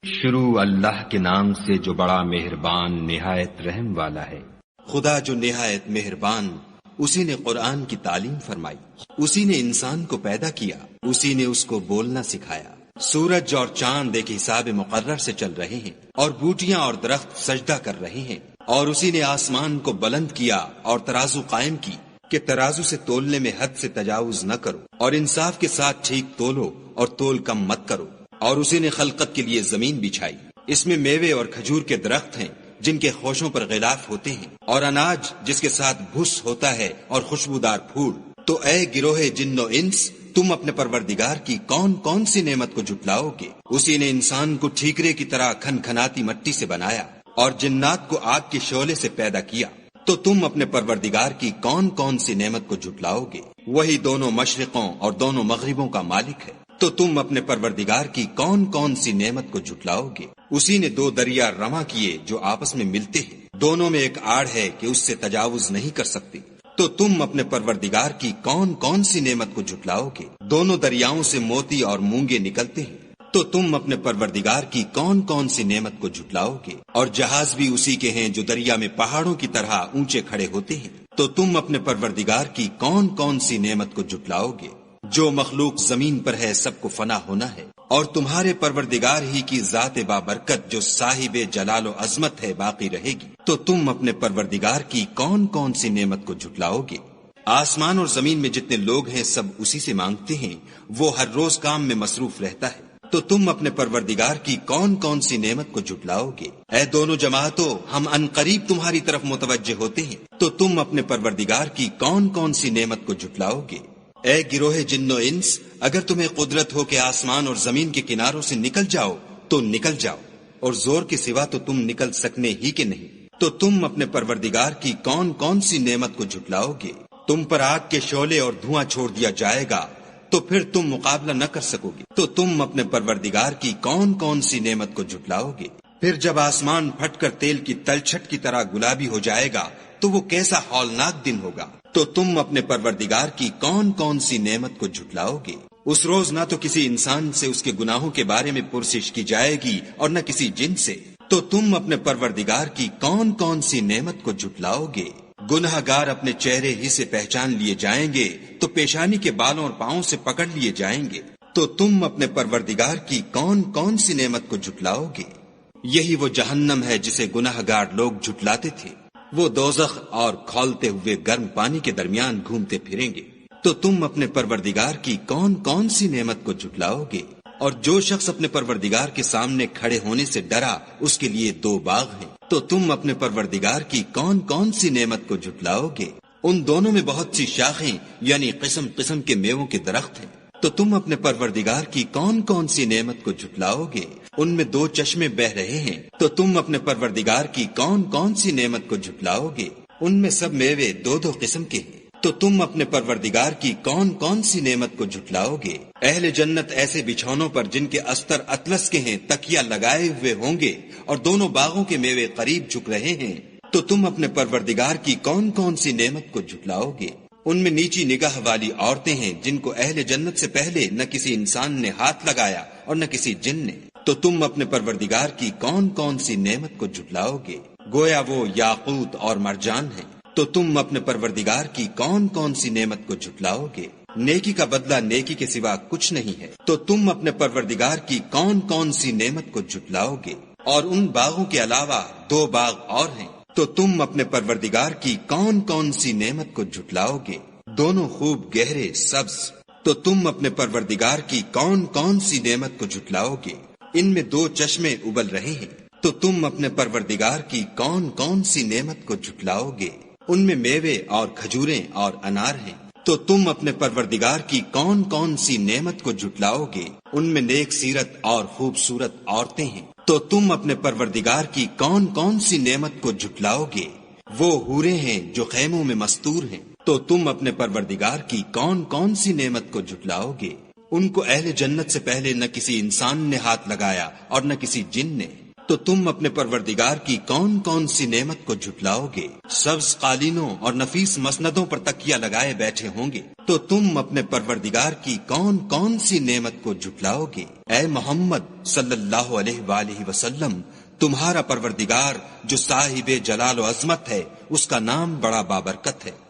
شروع اللہ کے نام سے جو بڑا مہربان نہایت رحم والا ہے۔ خدا جو نہایت مہربان، اسی نے قرآن کی تعلیم فرمائی، اسی نے انسان کو پیدا کیا، اسی نے اس کو بولنا سکھایا۔ سورج اور چاند ایک حساب مقرر سے چل رہے ہیں اور بوٹیاں اور درخت سجدہ کر رہے ہیں، اور اسی نے آسمان کو بلند کیا اور ترازو قائم کی کہ ترازو سے تولنے میں حد سے تجاوز نہ کرو، اور انصاف کے ساتھ ٹھیک تولو اور تول کم مت کرو۔ اور اسی نے خلقت کے لیے زمین بچھائی، اس میں میوے اور کھجور کے درخت ہیں جن کے خوشوں پر غلاف ہوتے ہیں، اور اناج جس کے ساتھ بھس ہوتا ہے اور خوشبودار پھول۔ تو اے گروہ جن و انس، تم اپنے پروردگار کی کون کون سی نعمت کو جھٹلاؤ گے؟ اسی نے انسان کو ٹھیکرے کی طرح کھن کھناتی مٹی سے بنایا اور جنات کو آگ کے شعلے سے پیدا کیا۔ تو تم اپنے پروردگار کی کون کون سی نعمت کو جھٹلاؤ گے؟ وہی دونوں مشرقوں اور دونوں مغربوں کا مالک ہے۔ تو تم اپنے پروردگار کی کون کون سی نعمت کو جھٹلاؤ گے؟ اسی نے دو دریا رواں کیے جو آپس میں ملتے ہیں، دونوں میں ایک آڑ ہے کہ اس سے تجاوز نہیں کر سکتی۔ تو تم اپنے پروردگار کی کون کون سی نعمت کو جھٹلاؤ گے؟ دونوں دریاؤں سے موتی اور مونگے نکلتے ہیں۔ تو تم اپنے پروردگار کی کون کون سی نعمت کو جھٹلاؤ گے؟ اور جہاز بھی اسی کے ہیں جو دریا میں پہاڑوں کی طرح اونچے کھڑے ہوتے ہیں۔ تو تم اپنے پروردگار کی کون کون سی نعمت کو جھٹلاؤ گے؟ جو مخلوق زمین پر ہے سب کو فنا ہونا ہے، اور تمہارے پروردگار ہی کی ذات بابرکت جو صاحب جلال و عظمت ہے باقی رہے گی۔ تو تم اپنے پروردگار کی کون کون سی نعمت کو جھٹلاؤ گے؟ آسمان اور زمین میں جتنے لوگ ہیں سب اسی سے مانگتے ہیں، وہ ہر روز کام میں مصروف رہتا ہے۔ تو تم اپنے پروردگار کی کون کون سی نعمت کو جھٹلاؤ گے؟ اے دونوں جماعتوں، ہم عنقریب تمہاری طرف متوجہ ہوتے ہیں۔ تو تم اپنے پروردگار کی کون کون سی نعمت کو جھٹلاؤ گے؟ اے گروہ جن و انس، اگر تمہیں قدرت ہو کہ آسمان اور زمین کے کناروں سے نکل جاؤ تو نکل جاؤ، اور زور کے سوا تو تم نکل سکنے ہی کے نہیں۔ تو تم اپنے پروردگار کی کون کون سی نعمت کو جھٹلاؤ گے؟ تم پر آگ کے شعلے اور دھواں چھوڑ دیا جائے گا تو پھر تم مقابلہ نہ کر سکو گے۔ تو تم اپنے پروردگار کی کون کون سی نعمت کو جھٹلاؤ گے؟ پھر جب آسمان پھٹ کر تیل کی تلچھٹ کی طرح گلابی ہو جائے گا تو وہ کیسا ہولناک دن ہوگا۔ تو تم اپنے پروردگار کی کون کون سی نعمت کو جھٹلاؤ گے؟ اس روز نہ تو کسی انسان سے اس کے گناہوں کے بارے میں پرسش کی جائے گی اور نہ کسی جن سے۔ تو تم اپنے پروردگار کی کون کون سی نعمت کو جھٹلاؤ گے؟ گناہ گار اپنے چہرے ہی سے پہچان لیے جائیں گے تو پیشانی کے بالوں اور پاؤں سے پکڑ لیے جائیں گے۔ تو تم اپنے پروردگار کی کون کون سی نعمت کو جھٹلاؤ گے؟ یہی وہ جہنم ہے جسے گناہ گار لوگ جھٹلاتے تھے، وہ دوزخ اور کھولتے ہوئے گرم پانی کے درمیان گھومتے پھریں گے۔ تو تم اپنے پروردگار کی کون کون سی نعمت کو جھٹلاؤ گے؟ اور جو شخص اپنے پروردگار کے سامنے کھڑے ہونے سے ڈرا اس کے لیے دو باغ ہیں۔ تو تم اپنے پروردگار کی کون کون سی نعمت کو جھٹلاؤ گے؟ ان دونوں میں بہت سی شاخیں یعنی قسم قسم کے میووں کے درخت ہیں۔ تو تم اپنے پروردگار کی کون کون سی نعمت کو جھٹلاؤ گے؟ ان میں دو چشمے بہ رہے ہیں۔ تو تم اپنے پروردگار کی کون کون سی نعمت کو جھٹلاؤ گے؟ ان میں سب میوے دو دو قسم کے ہیں۔ تو تم اپنے پروردگار کی کون کون سی نعمت کو جھٹلاؤ گے؟ اہل جنت ایسے بچھونوں پر جن کے استر اطلس کے ہیں تکیا لگائے ہوئے ہوں گے، اور دونوں باغوں کے میوے قریب جھک رہے ہیں۔ تو تم اپنے پروردگار کی کون کون سی نعمت کو جھٹلاؤ گے؟ ان میں نیچی نگاہ والی عورتیں ہیں جن کو اہل جنت سے پہلے نہ کسی انسان نے ہاتھ لگایا اور نہ کسی جن نے۔ تو تم اپنے پروردگار کی کون کون سی نعمت کو جھٹلاؤ گے؟ گویا وہ یاقوت اور مرجان ہیں۔ تو تم اپنے پروردگار کی کون کون سی نعمت کو جھٹلاؤ گے؟ نیکی کا بدلہ نیکی کے سوا کچھ نہیں ہے۔ تو تم اپنے پروردگار کی کون کون سی نعمت کو جھٹلاؤ گے؟ اور ان باغوں کے علاوہ دو باغ اور ہیں۔ تو تم اپنے پروردگار کی کون کون سی نعمت کو جھٹلاؤ گے؟ دونوں خوب گہرے سبز۔ تو تم اپنے پروردگار کی کون کون سی نعمت کو جھٹلاؤ گے؟ ان میں دو چشمے ابل رہے ہیں۔ تو تم اپنے پروردگار کی کون کون سی نعمت کو جھٹلاؤ گے؟ ان میں میوے اور کھجوریں اور انار ہیں۔ تو تم اپنے پروردگار کی کون کون سی نعمت کو جھٹلاؤ گے؟ ان میں نیک سیرت اور خوبصورت عورتیں ہیں۔ تو تم اپنے پروردگار کی کون کون سی نعمت کو جھٹلاؤ گے؟ وہ حوریں ہیں جو خیموں میں مستور ہیں۔ تو تم اپنے پروردگار کی کون کون سی نعمت کو جھٹلاؤ گے؟ ان کو اہل جنت سے پہلے نہ کسی انسان نے ہاتھ لگایا اور نہ کسی جن نے۔ تو تم اپنے پروردگار کی کون کون سی نعمت کو جھٹلاؤ گے؟ سبز قالینوں اور نفیس مسندوں پر تکیہ لگائے بیٹھے ہوں گے، تو تم اپنے پروردگار کی کون کون سی نعمت کو جھٹلاؤ گے؟ اے محمد صلی اللہ علیہ وآلہ وسلم، تمہارا پروردگار جو صاحب جلال و عظمت ہے، اس کا نام بڑا بابرکت ہے۔